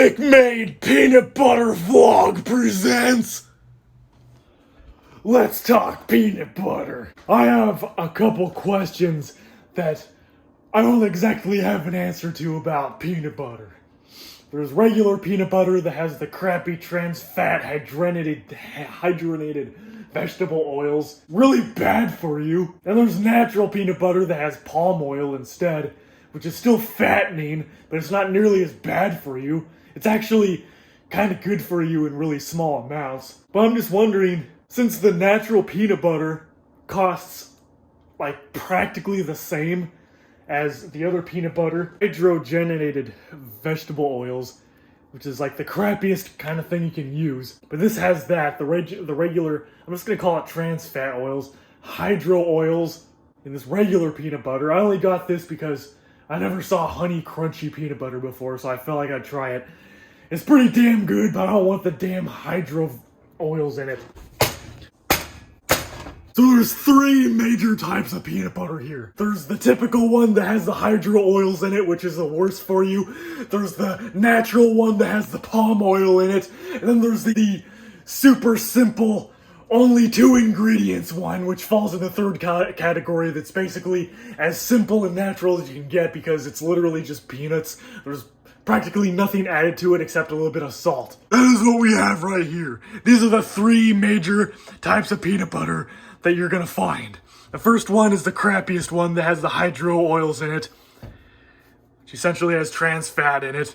Chick-Made Peanut Butter Vlog presents Let's Talk Peanut Butter. I have a couple questions that I don't exactly have an answer to about peanut butter. There's regular peanut butter that has the crappy trans fat hydrogenated vegetable oils, really bad for you. And there's natural peanut butter that has palm oil instead, which is still fattening, but it's not nearly as bad for you. It's actually kind of good for you in really small amounts. But I'm just wondering, since the natural peanut butter costs like practically the same as the other peanut butter, hydrogenated vegetable oils, which is like the crappiest kind of thing you can use. But this has that, the regular, I'm just gonna call it trans fat oils, hydro oils in this regular peanut butter. I only got this because I never saw honey crunchy peanut butter before, so I felt like I'd try it. It's pretty damn good, but I don't want the damn hydro oils in it. So there's three major types of peanut butter here. There's the typical one that has the hydro oils in it, which is the worst for you. There's the natural one that has the palm oil in it. And then there's the super simple, only 2 ingredients one, which falls in the third category that's basically as simple and natural as you can get because it's literally just peanuts. There's practically nothing added to it except a little bit of salt. That is what we have right here. These are the 3 major types of peanut butter that you're gonna find. The first one is the crappiest one that has the hydro oils in it, which essentially has trans fat in it.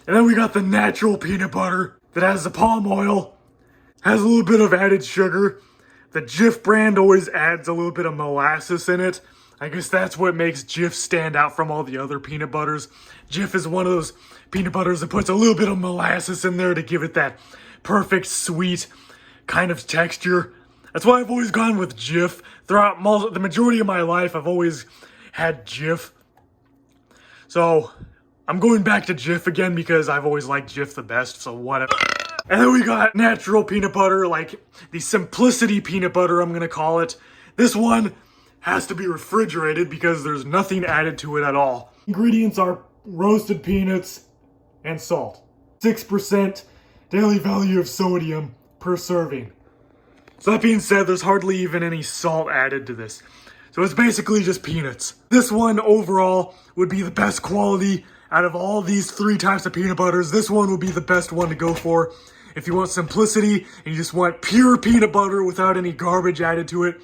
And then we got the natural peanut butter that has the palm oil, has a little bit of added sugar. The Jif brand always adds a little bit of molasses in it. I guess that's what makes Jif stand out from all the other peanut butters. Jif is one of those peanut butters that puts a little bit of molasses in there to give it that perfect sweet kind of texture. That's why I've always gone with Jif. Throughout the majority of my life, I've always had Jif. So I'm going back to Jif again because I've always liked Jif the best, so whatever. And then we got natural peanut butter, like the Simplicity peanut butter, I'm gonna call it. This one has to be refrigerated because there's nothing added to it at all. Ingredients are roasted peanuts and salt. 6% daily value of sodium per serving. So that being said, there's hardly even any salt added to this. So it's basically just peanuts. This one overall would be the best quality out of all these 3 types of peanut butters. This one would be the best one to go for. If you want simplicity and you just want pure peanut butter without any garbage added to it,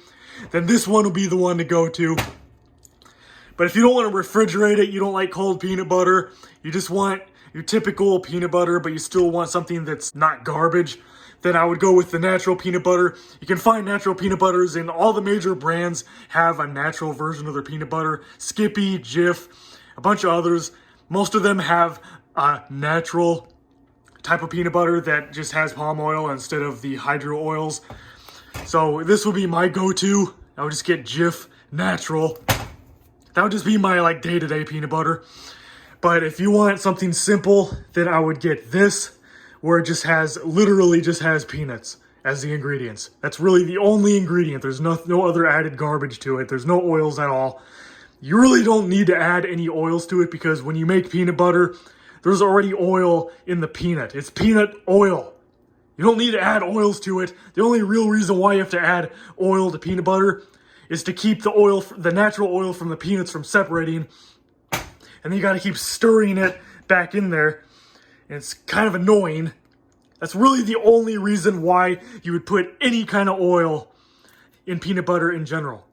then this one will be the one to go to. But if you don't want to refrigerate it, you don't like cold peanut butter, you just want your typical peanut butter, but you still want something that's not garbage, then I would go with the natural peanut butter. You can find natural peanut butters in all the major brands have a natural version of their peanut butter. Skippy, Jif, a bunch of others. Most of them have a natural type of peanut butter that just has palm oil instead of the hydro oils. So this would be my go-to. I would just get Jif natural. That would just be my like day-to-day peanut butter. But if you want something simple, then I would get this, where it just has, literally just has peanuts as the ingredients. That's really the only ingredient. There's no other added garbage to it. There's no oils at all. You really don't need to add any oils to it because when you make peanut butter, there's already oil in the peanut. It's peanut oil. You don't need to add oils to it. The only real reason why you have to add oil to peanut butter is to keep the oil, the natural oil from the peanuts from separating. And then you gotta keep stirring it back in there. And it's kind of annoying. That's really the only reason why you would put any kind of oil in peanut butter in general.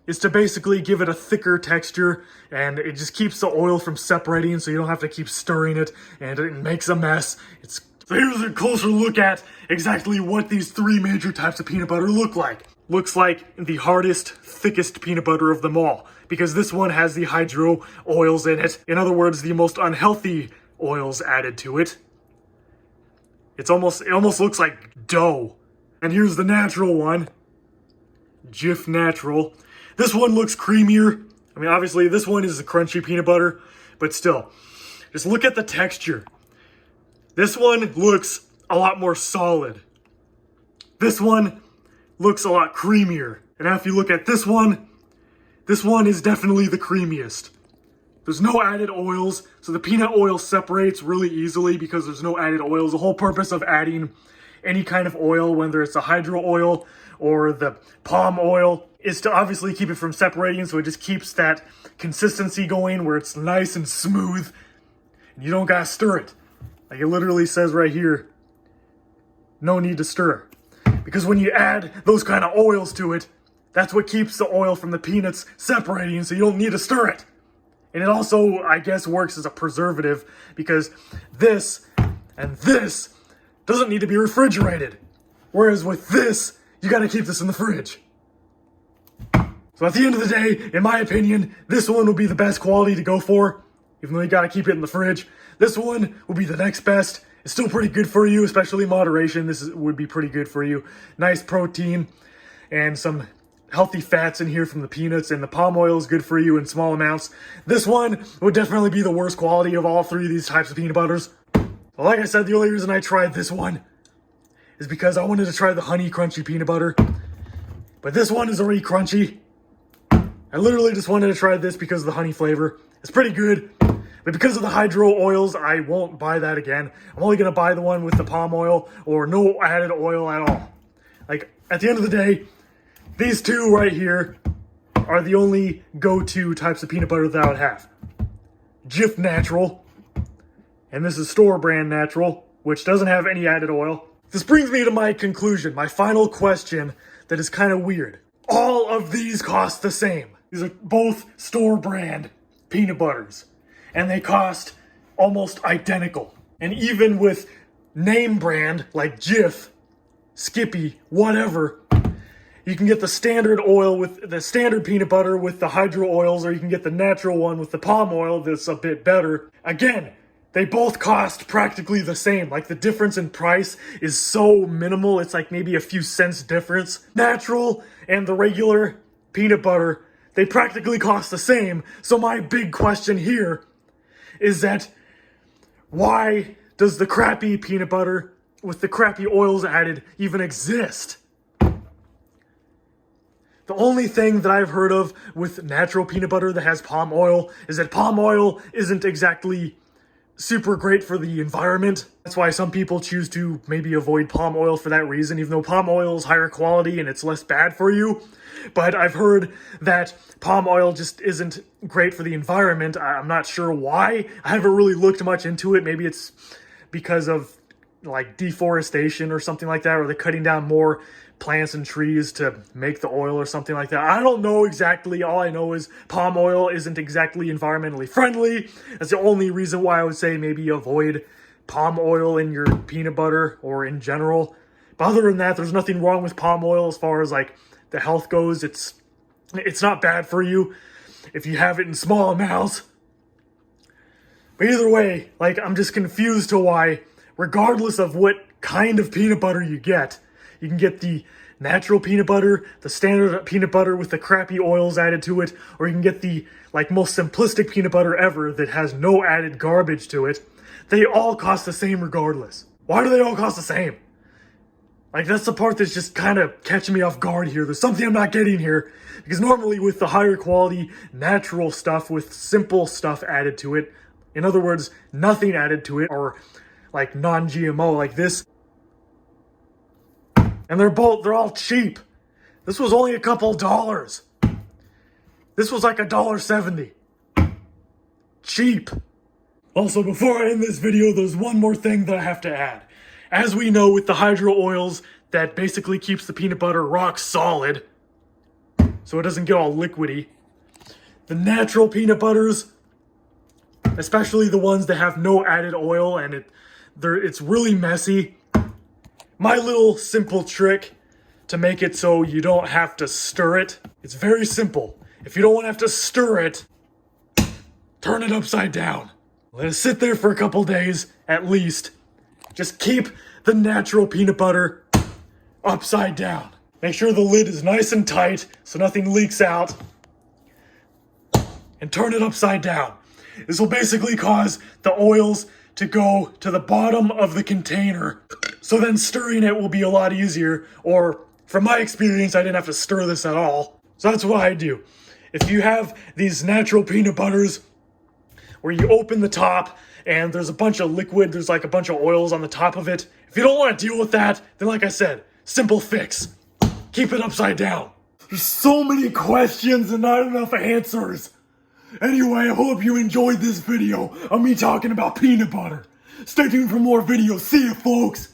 Is to basically give it a thicker texture and it just keeps the oil from separating so you don't have to keep stirring it and it makes a mess. So here's a closer look at exactly what these 3 major types of peanut butter look like. Looks like the hardest, thickest peanut butter of them all because this one has the hydro oils in it. In other words, the most unhealthy oils added to it. It almost looks like dough. And here's the natural one, Jif Natural. This one looks creamier. I mean, obviously this one is a crunchy peanut butter, but still, just look at the texture. This one looks a lot more solid. This one looks a lot creamier. And now if you look at this one is definitely the creamiest. There's no added oils, so the peanut oil separates really easily because there's no added oils. The whole purpose of adding any kind of oil, whether it's the hydro oil or the palm oil, is to obviously keep it from separating, so it just keeps that consistency going where it's nice and smooth. And you don't gotta stir it. Like it literally says right here, no need to stir. Because when you add those kind of oils to it, that's what keeps the oil from the peanuts separating, so you don't need to stir it. And it also, I guess, works as a preservative because this and this doesn't need to be refrigerated. Whereas with this, you gotta keep this in the fridge. So at the end of the day, in my opinion, this one will be the best quality to go for, even though you gotta keep it in the fridge. This one will be the next best. It's still pretty good for you, especially moderation. Would be pretty good for you. Nice protein and some healthy fats in here from the peanuts, and the palm oil is good for you in small amounts. This one would definitely be the worst quality of all three of these types of peanut butters. But like I said, the only reason I tried this one is because I wanted to try the honey crunchy peanut butter. But this one is already crunchy. I literally just wanted to try this because of the honey flavor. It's pretty good. But because of the hydro oils, I won't buy that again. I'm only going to buy the one with the palm oil or no added oil at all. Like, at the end of the day, these two right here are the only go-to types of peanut butter that I would have. Jif Natural, and this is store brand natural, which doesn't have any added oil. This brings me to my conclusion, my final question that is kind of weird. All of these cost the same. These are both store brand peanut butters, and they cost almost identical. And even with name brand like Jif, Skippy, whatever, you can get the standard oil with the standard peanut butter with the hydro oils, or you can get the natural one with the palm oil that's a bit better. Again, they both cost practically the same. Like, the difference in price is so minimal, it's like maybe a few cents difference. Natural and the regular peanut butter, they practically cost the same. So my big question here is that why does the crappy peanut butter with the crappy oils added even exist? The only thing that I've heard of with natural peanut butter that has palm oil is that palm oil isn't exactly super great for the environment. That's why some people choose to maybe avoid palm oil for that reason, even though palm oil is higher quality and it's less bad for you. But I've heard that palm oil just isn't great for the environment. I'm not sure why. I haven't really looked much into it. Maybe it's because of like deforestation or something like that, or they're cutting down more plants and trees to make the oil or something like that. I don't know exactly. All I know is palm oil isn't exactly environmentally friendly. That's the only reason why I would say maybe avoid palm oil in your peanut butter or in general. But other than that, there's nothing wrong with palm oil as far as like the health goes. It's not bad for you if you have it in small amounts. But either way, like, I'm just confused to why, regardless of what kind of peanut butter you can get the natural peanut butter, the standard peanut butter with the crappy oils added to it, or you can get the like most simplistic peanut butter ever that has no added garbage to it. They all cost the same regardless. Why do they all cost the same? Like, that's the part that's just kind of catching me off guard here. There's something I'm not getting here. Because normally with the higher quality natural stuff with simple stuff added to it, in other words, nothing added to it, or like non-GMO like this, and they're all cheap. This was only a couple dollars. This was like $1.70. Cheap. Also, before I end this video, there's one more thing that I have to add. As we know, with the hydro oils, that basically keeps the peanut butter rock solid, so it doesn't get all liquidy. The natural peanut butters, especially the ones that have no added oil and it's really messy. My little simple trick to make it so you don't have to stir it, it's very simple. If you don't want to have to stir it, turn it upside down. Let it sit there for a couple days, at least. Just keep the natural peanut butter upside down. Make sure the lid is nice and tight so nothing leaks out. And turn it upside down. This will basically cause the oils to go to the bottom of the container. So then stirring it will be a lot easier. Or, from my experience, I didn't have to stir this at all. So that's what I do. If you have these natural peanut butters, where you open the top and there's a bunch of liquid, there's like a bunch of oils on the top of it. If you don't want to deal with that, then like I said, simple fix. Keep it upside down. There's so many questions and not enough answers. Anyway, I hope you enjoyed this video of me talking about peanut butter. Stay tuned for more videos. See ya, folks.